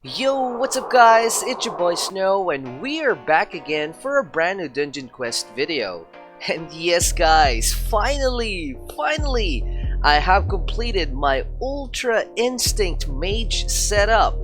Yo, what's up guys? It's your boy Snow and we are back again for a brand new Dungeon Quest video. And yes guys, finally, I have completed my Ultra Instinct Mage setup.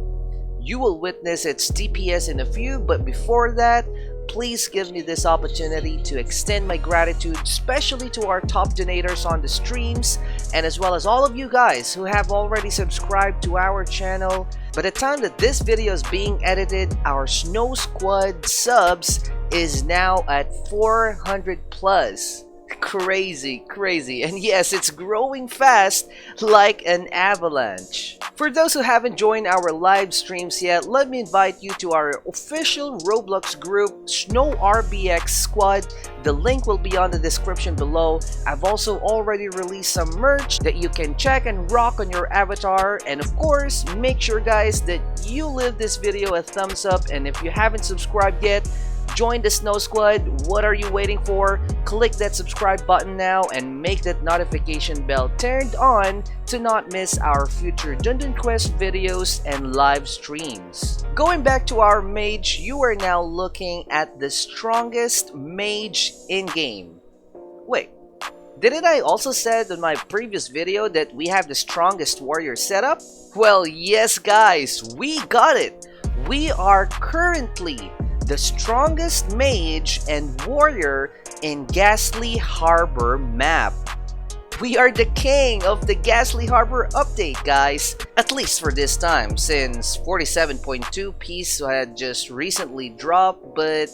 You will witness its DPS in a few, but before that, please give me this opportunity to extend my gratitude, especially to our top donators on the streams, and as well as all of you guys who have already subscribed to our channel. By the time that this video is being edited, our Snow Squad subs is now at 400 plus. Crazy, and yes, it's growing fast like an avalanche. For those who haven't joined our live streams yet, let me invite you to our official Roblox group, Snow RBX Squad. The link will be on the description below. I've also already released some merch that you can check and rock on your avatar. And of course, make sure guys that you leave this video a thumbs up, and if you haven't subscribed yet, join the Snow Squad. What are you waiting for? Click that subscribe button now and make that notification bell turned on to not miss our future Dungeon Quest videos and live streams. Going back to our mage, you are now looking at the strongest mage in-game. Wait, didn't I also said in my previous video that we have the strongest warrior setup? Well, yes guys, we got it. We are currently the strongest mage and warrior in Ghastly Harbor map. We are the king of the Ghastly Harbor update, guys. At least for this time, since 47.2 piece had just recently dropped. But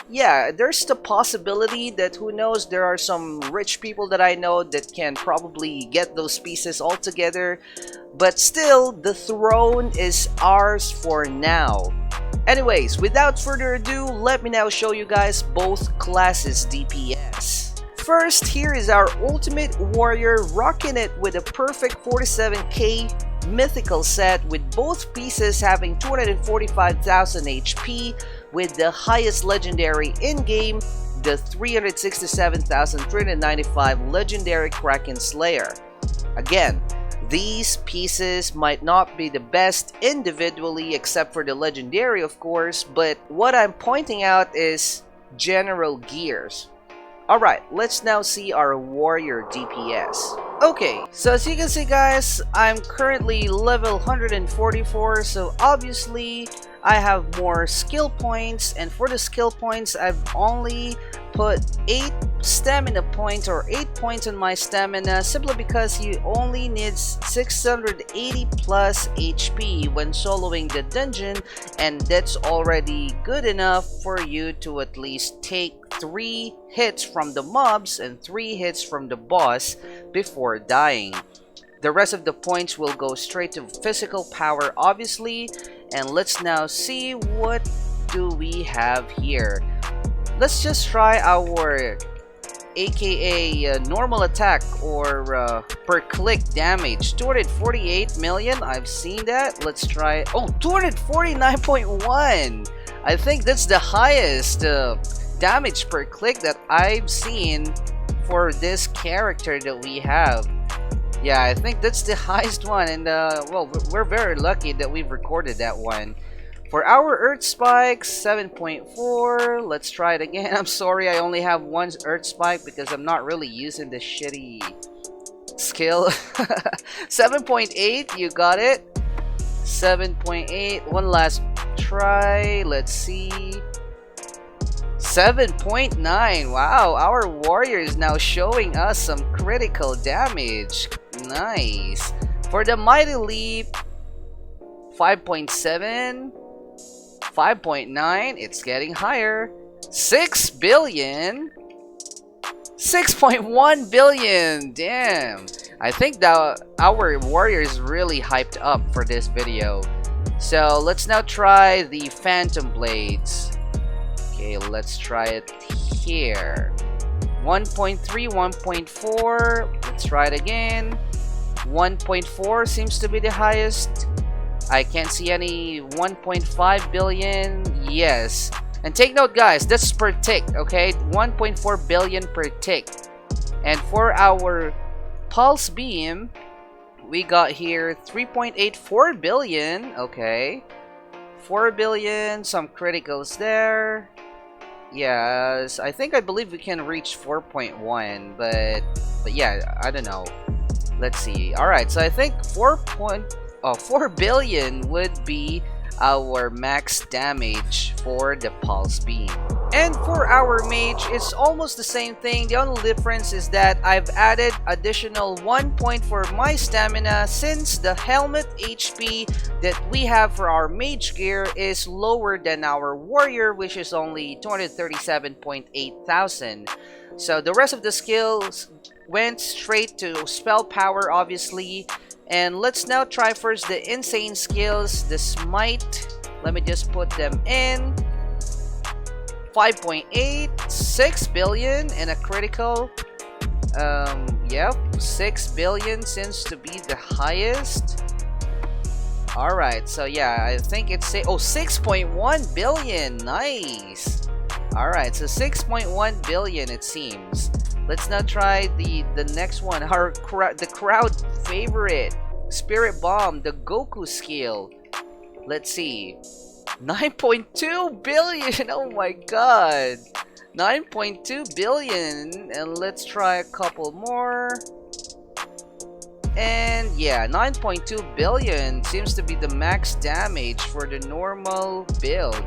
yeah, there's the possibility that, who knows, there are some rich people that I know that can probably get those pieces all together. But still, the throne is ours for now. Anyways, without further ado, let me now show you guys both classes' DPS. First, here is our ultimate warrior, rocking it with a perfect 47k mythical set, with both pieces having 245,000 HP, with the highest legendary in-game, the 367,395 legendary Kraken Slayer. Again, these pieces might not be the best individually except for the legendary of course, but what I'm pointing out is general gears. Alright, let's now see our warrior DPS. Okay, so as you can see guys, I'm currently level 144, so obviously I have more skill points, and for the skill points I've only put 8 stamina points or 8 points on my stamina, simply because you only need 680 plus HP when soloing the dungeon, and that's already good enough for you to at least take 3 hits from the mobs and 3 hits from the boss before dying. The rest of the points will go straight to physical power obviously, and let's now see what do we have here. Let's just try our aka normal attack or per click damage. 248 million, I've seen that. Let's try, oh, 249.1. I think that's the highest damage per click that I've seen for this character that we have. Yeah, I think that's the highest one, and well, we're very lucky that we've recorded that one. For our Earth Spikes, 7.4. Let's try it again. I'm sorry, I only have one Earth Spike because I'm not really using the shitty skill. 7.8, you got it. 7.8, one last try. Let's see. 7.9. Wow, our warrior is now showing us some critical damage. Nice. For the Mighty Leap, 5.7. 5.9, it's getting higher. 6 billion. 6.1 billion. Damn. I think that our warrior is really hyped up for this video. So let's now try the Phantom Blades. Okay, let's try it here. 1.3, 1.4. Let's try it again. 1.4 seems to be the highest. I can't see any 1.5 billion. Yes. And take note guys, that's per tick, okay? 1.4 billion per tick. And for our Pulse Beam, we got here 3.84 billion, okay? 4 billion, some criticals there. Yes, I believe we can reach 4.1, but yeah, I don't know. Let's see. All right, so I think 4 billion would be our max damage for the pulse beam. And for our mage, it's almost the same thing. The only difference is that I've added additional 1 point for my stamina, since the helmet HP that we have for our mage gear is lower than our warrior, which is only 237.8 thousand. So the rest of the skills went straight to spell power, obviously. And let's now try first the insane skills, the smite. Let me just put them in. 5.8, 6 billion, and a critical. Yep, 6 billion seems to be the highest. Alright, so yeah, I think it's 6.1 billion. Nice. Alright, so 6.1 billion it seems. Let's now try the next one. The crowd favorite, Spirit Bomb, the Goku skill. Let's see. 9.2 billion. Oh my god. 9.2 billion. And let's try a couple more. And yeah, 9.2 billion seems to be the max damage for the normal build.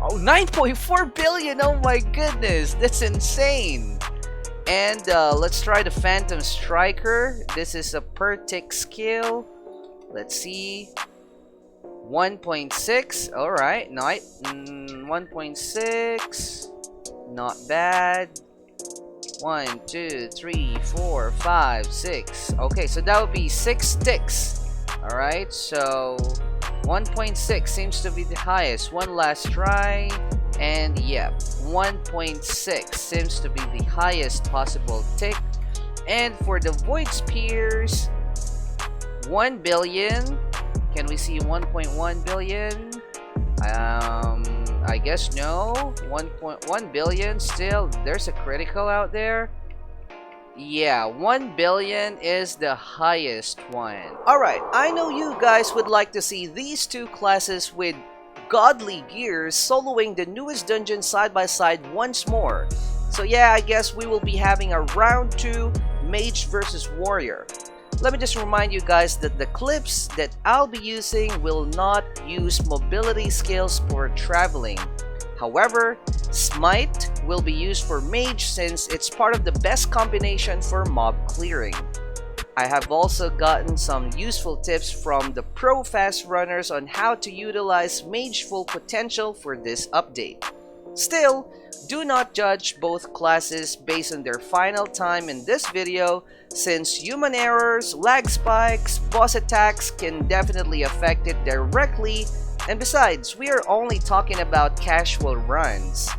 Oh, 9.4 billion. Oh my goodness. That's insane. And let's try the Phantom Striker. This is a per tick skill. Let's see. 1.6. Alright, 1.6. Not bad. 1, 2, 3, 4, 5, 6. Okay, so that would be 6 ticks. Alright, so 1.6 seems to be the highest. One last try. And yep, 1.6 seems to be the highest possible tick. And for the Void Spears, 1 billion. Can we see 1.1 billion? I guess no. 1.1 billion still. There's a critical out there. Yeah, 1 billion is the highest one. Alright, I know you guys would like to see these two classes with godly gears soloing the newest dungeon side by side once more. So yeah, I guess we will be having a round 2 mage versus warrior. Let me just remind you guys that the clips that I'll be using will not use mobility skills for traveling. However, Smite will be used for mage since it's part of the best combination for mob clearing. I have also gotten some useful tips from the pro fast runners on how to utilize mage full potential for this update. Still, do not judge both classes based on their final time in this video, since human errors, lag spikes, boss attacks can definitely affect it directly, and besides, we are only talking about casual runs.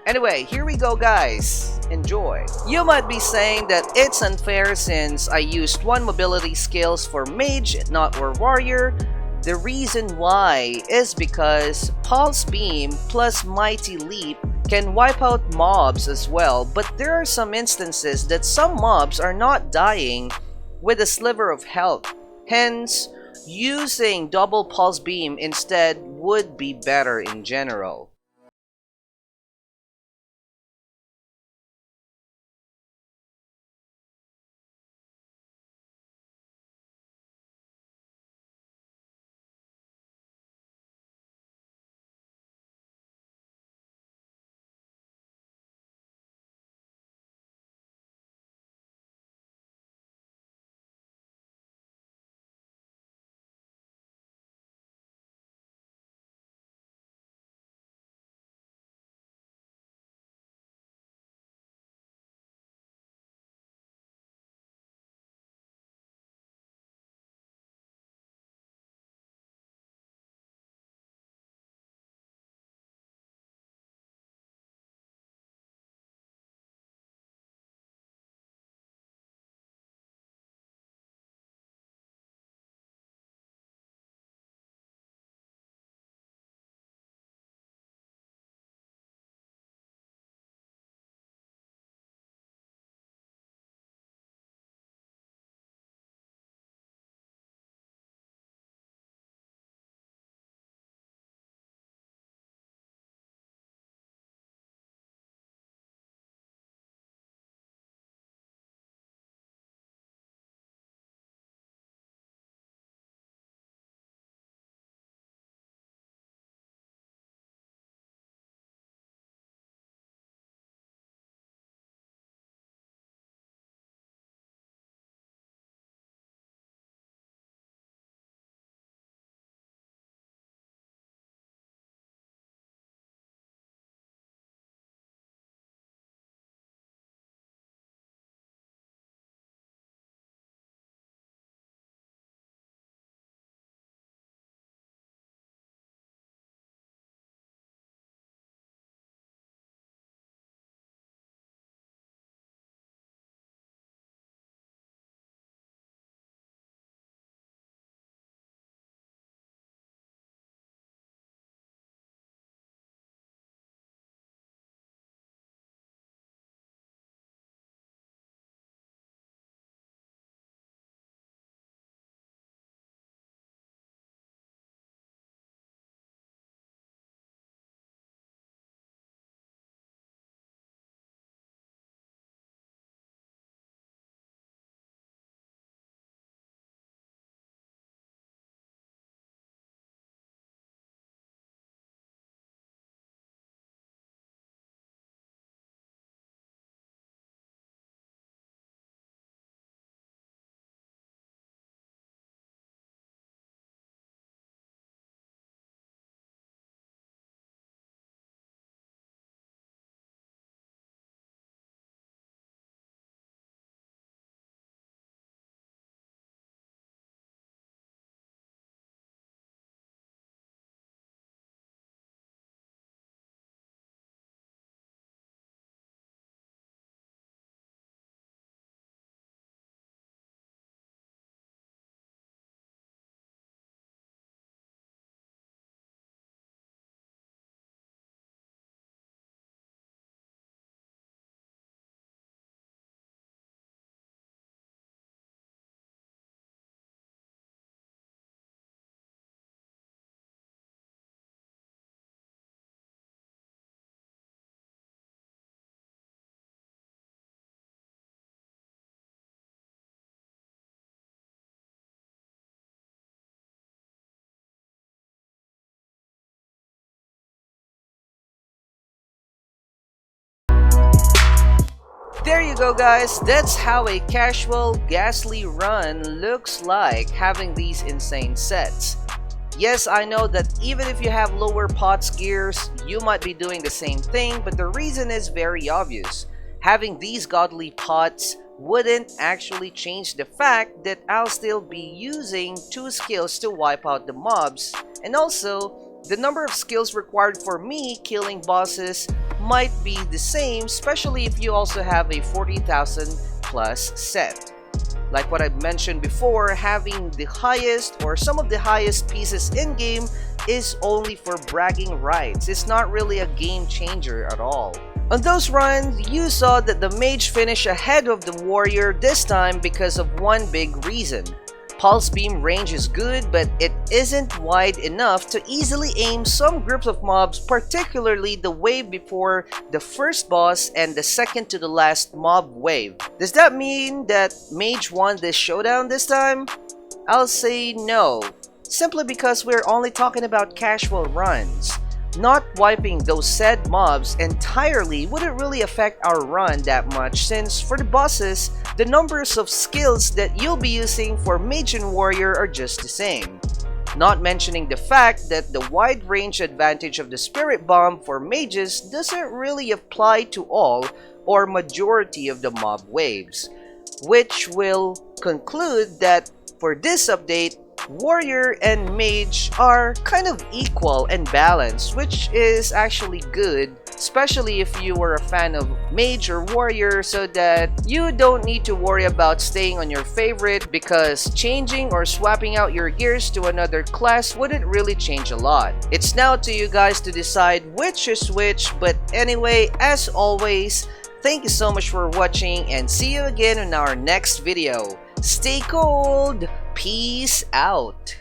Anyway, here we go guys, enjoy. You might be saying that it's unfair since I used one mobility skills for mage, not for warrior. The reason why is because Pulse Beam plus Mighty Leap can wipe out mobs as well, but there are some instances that some mobs are not dying with a sliver of health. Hence, using double Pulse Beam instead would be better in general. there you go guys, that's how a casual Ghastly run looks like having these insane sets. Yes, I know that even if you have lower pots gears, you might be doing the same thing, but the reason is very obvious. Having these godly pots wouldn't actually change the fact that I'll still be using 2 skills to wipe out the mobs, and also, the number of skills required for me killing bosses might be the same, especially if you also have a 40,000 plus set. Like what I mentioned before, having the highest or some of the highest pieces in-game is only for bragging rights. It's not really a game changer at all. On those runs, you saw that the mage finished ahead of the warrior this time because of one big reason. Pulse beam range is good, but it isn't wide enough to easily aim some groups of mobs, particularly the wave before the first boss and the second to the last mob wave. Does that mean that Mage won this showdown this time? I'll say no, simply because we're only talking about casual runs. Not wiping those said mobs entirely wouldn't really affect our run that much, since for the bosses, the numbers of skills that you'll be using for Mage and Warrior are just the same. Not mentioning the fact that the wide range advantage of the Spirit Bomb for mages doesn't really apply to all or majority of the mob waves, which will conclude that for this update, Warrior and Mage are kind of equal and balanced, which is actually good, especially if you were a fan of Mage or Warrior, so that you don't need to worry about staying on your favorite, because changing or swapping out your gears to another class wouldn't really change a lot. It's now to you guys to decide which is which, but anyway, as always, thank you so much for watching and see you again in our next video. Stay cold! Peace out!